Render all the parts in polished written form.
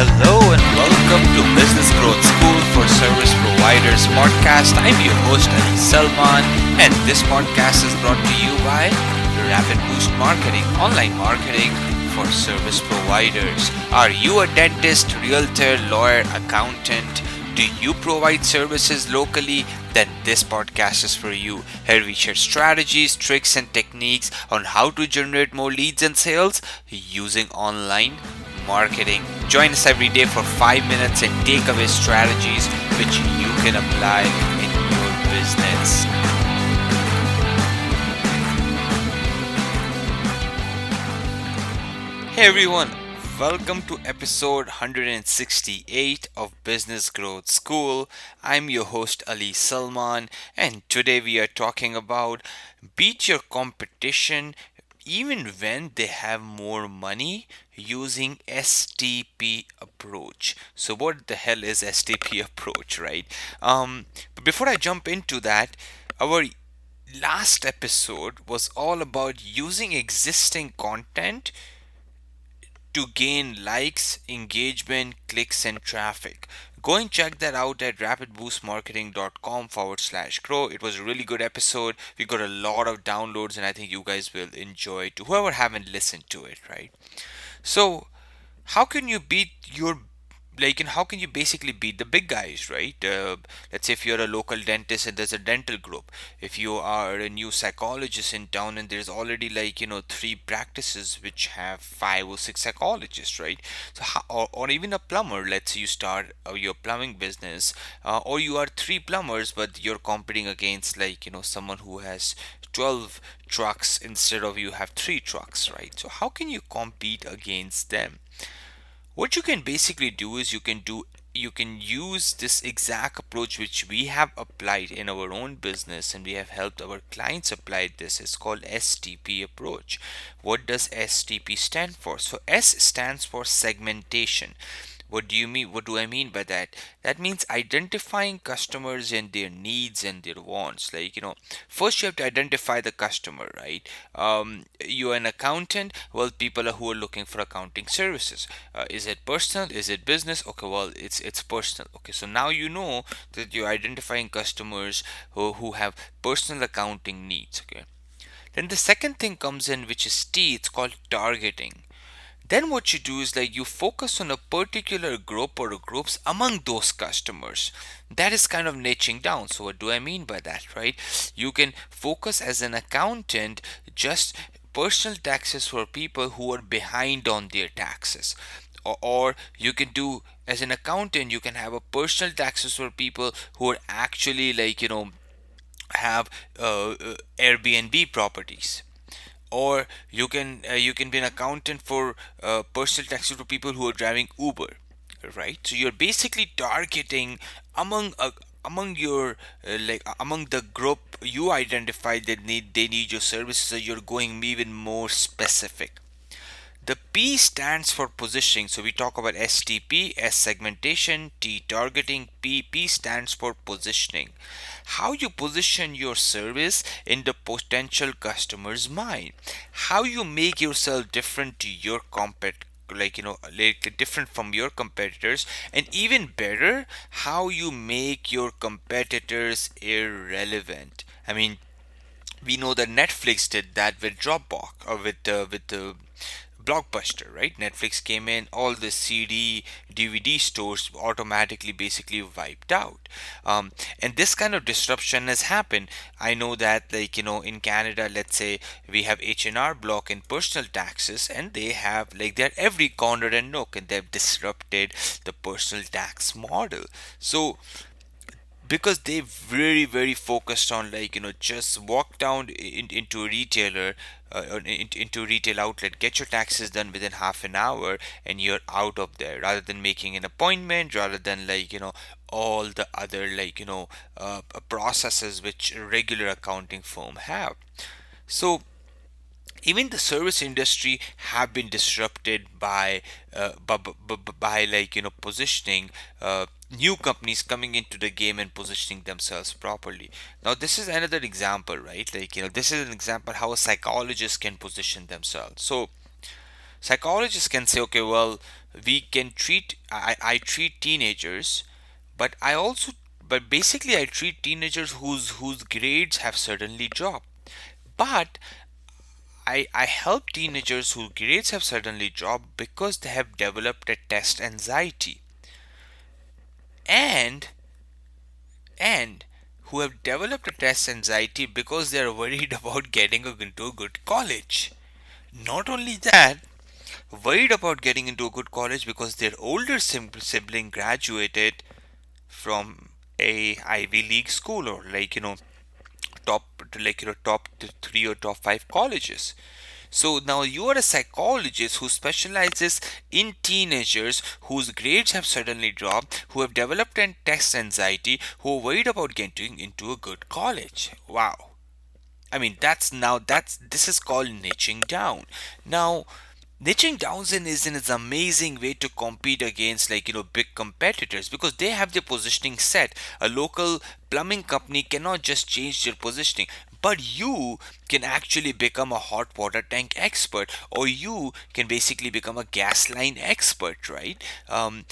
Hello and welcome to Business Growth School for Service Providers podcast. I'm your host Ali Salman, and this podcast is brought to you by Rapid Boost Marketing, online marketing for service providers. Are you a dentist, realtor, lawyer, accountant? Do you provide services locally? Then this podcast is for you. Here we share strategies, tricks, and techniques on how to generate more leads and sales using online marketing. Join us every day for 5 minutes and take away strategies which you can apply in your business. Hey everyone, welcome to episode 168 of Business Growth School. I'm your host Ali Salman, and today we are talking about beat your competition even when they have more money using STP approach. So what the hell is STP approach, right? But before I jump into that, our last episode was all about using existing content to gain likes, engagement, clicks, and traffic. Go and check that out at rapidboostmarketing.com/grow. It was a really good episode. We got a lot of downloads, and I think you guys will enjoy it. Whoever haven't listened to it, right? So, how can you beat your and how can you basically beat the big guys, right? Let's say if you're a local dentist and there's a dental group, if you are a new psychologist in town and there's already three practices which have 5 or 6 psychologists, right? So or even a plumber, let's say you start your plumbing business, or you are 3 plumbers but you're competing against someone who has 12 trucks instead of you have 3 trucks, right? So how can you compete against them? What you can basically do is you can use this exact approach which we have applied in our own business, and we have helped our clients apply this. It's called STP approach. What does STP stand for? So S stands for segmentation. What do you mean? What do I mean by that? That means identifying customers and their needs and their wants. First you have to identify the customer, right? You're an accountant. Well, people who are looking for accounting services. Is it personal? Is it business? Okay, well, it's personal. Okay, so now you know that you're identifying customers who have personal accounting needs. Okay. Then the second thing comes in, which is T. It's called targeting. Then what you do is you focus on a particular group or groups among those customers. That is kind of niching down. So what do I mean by that, right? You can focus as an accountant just personal taxes for people who are behind on their taxes. Or you can do, as an accountant, you can have a personal taxes for people who are actually have Airbnb properties. Or you can be an accountant for personal taxes for people who are driving Uber, right? So you're basically targeting among your among the group you identify that they need your services. So you're going even more specific. The P stands for positioning. So we talk about STP, S segmentation, T targeting, P stands for positioning. How you position your service in the potential customer's mind. How you make yourself different to your different from your competitors, and even better, how you make your competitors irrelevant. I mean, we know that Netflix did that with Dropbox, or with the Blockbuster, right? Netflix came in, all the CD, DVD stores automatically basically wiped out. And this kind of disruption has happened. I know that, in Canada, let's say we have H&R Block in personal taxes, and they have, they're every corner and nook, and they've disrupted the personal tax model. So, because they very focused on just walk down into a retailer, into a retail outlet, get your taxes done within half an hour, and you're out of there, rather than making an appointment, rather than all the other processes which a regular accounting firm have. So even the service industry have been disrupted by positioning, new companies coming into the game and positioning themselves properly. Now this is another example, right? This is an example how a psychologist can position themselves. Psychologists can say, okay, well, we can treat, I treat teenagers, but I also, but basically I treat teenagers whose grades have certainly dropped. But I help teenagers whose grades have certainly dropped because they have developed a test anxiety, and and who have developed a test anxiety because they are worried about getting into a good college. Not only that, worried about getting into a good college because their older sibling graduated from a Ivy League school, or top, top 3 or top 5 colleges. So now you are a psychologist who specializes in teenagers whose grades have suddenly dropped, who have developed an test anxiety, who are worried about getting into a good college. Wow. I mean, this is called niching down. Now, niching down is an amazing way to compete against, big competitors, because they have their positioning set. A local plumbing company cannot just change their positioning, but you can actually become a hot water tank expert, or you can basically become a gas line expert, right?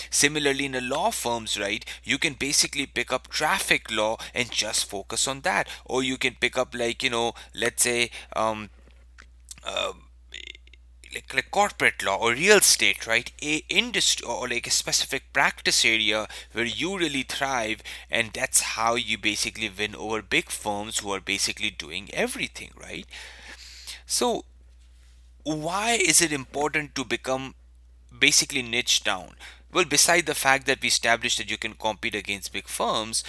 Similarly, in the law firms, right, you can basically pick up traffic law and just focus on that, or you can pick up, let's say, uh, like corporate law or real estate, right? A industry, or like a specific practice area where you really thrive, and that's how you basically win over big firms who are basically doing everything, right? So why is it important to become basically niche down? Well, beside the fact that we established that you can compete against big firms,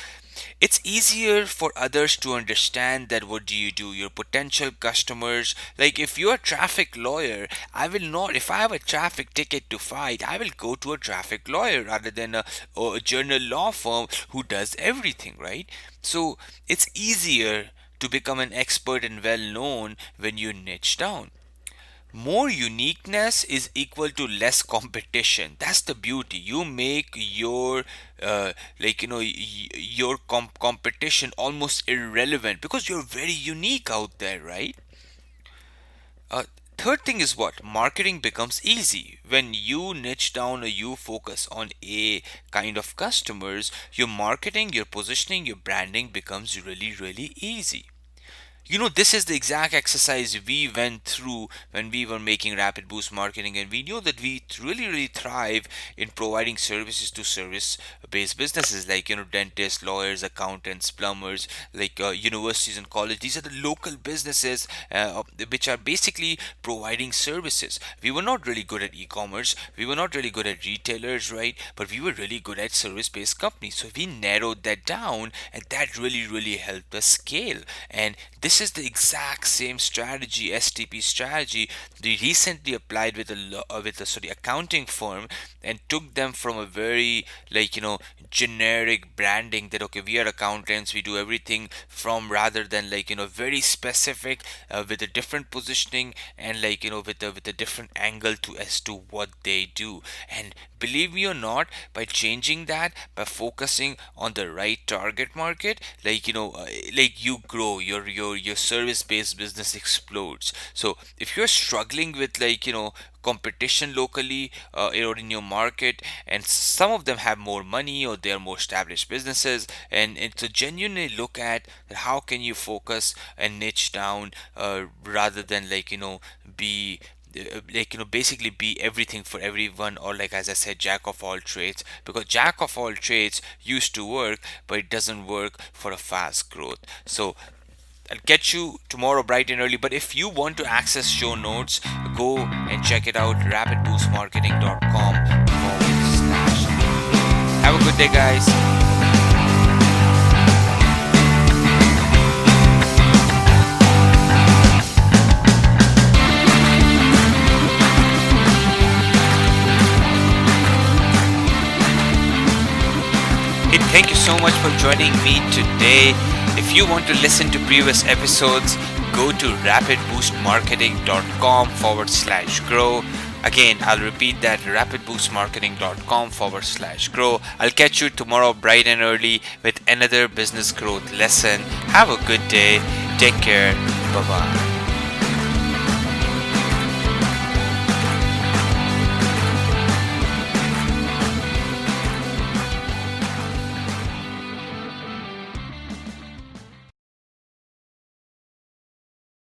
it's easier for others to understand that what do you do, your potential customers. Like if you're a traffic lawyer, I will not, if I have a traffic ticket to fight, I will go to a traffic lawyer rather than a journal law firm who does everything, right? So it's easier to become an expert and well known when you niche down. More uniqueness is equal to less competition. That's the beauty. You make your your competition almost irrelevant because you're very unique out there, right? uh, Third thing is what marketing becomes easy when you niche down, or you focus on a kind of customers. Your marketing, your positioning, your branding becomes really, really easy. This is the exact exercise we went through when we were making rapid boost marketing, and we knew that we really, really thrive in providing services to service based businesses like, dentists, lawyers, accountants, plumbers, like universities and college. These are the local businesses which are basically providing services. We were not really good at e-commerce, we were not really good at retailers, right? But we were really good at service based companies. So we narrowed that down, and that really, really helped us scale. And this is the exact same strategy, STP strategy, we recently applied with a accounting firm, and took them from a very, generic branding that, okay, we are accountants, we do everything, from rather than, very specific, with a different positioning, and, with a different angle to as to what they do. And believe me or not, by changing that, by focusing on the right target market, you grow your service based business explodes. So if you're struggling with, competition locally, or in your market, and some of them have more money, or they are more established businesses, and to genuinely look at how can you focus and niche down, rather than, be basically be everything for everyone, or, like, as I said, jack of all trades, because jack of all trades used to work, but it doesn't work for a fast growth. So I'll catch you tomorrow bright and early. But if you want to access show notes, go and check it out, rapidboostmarketing.com/. Have a good day, guys. Hey, thank you so much for joining me today. If you want to listen to previous episodes, go to rapidboostmarketing.com/grow. Again, I'll repeat that, rapidboostmarketing.com/grow. I'll catch you tomorrow bright and early with another business growth lesson. Have a good day. Take care. Bye bye.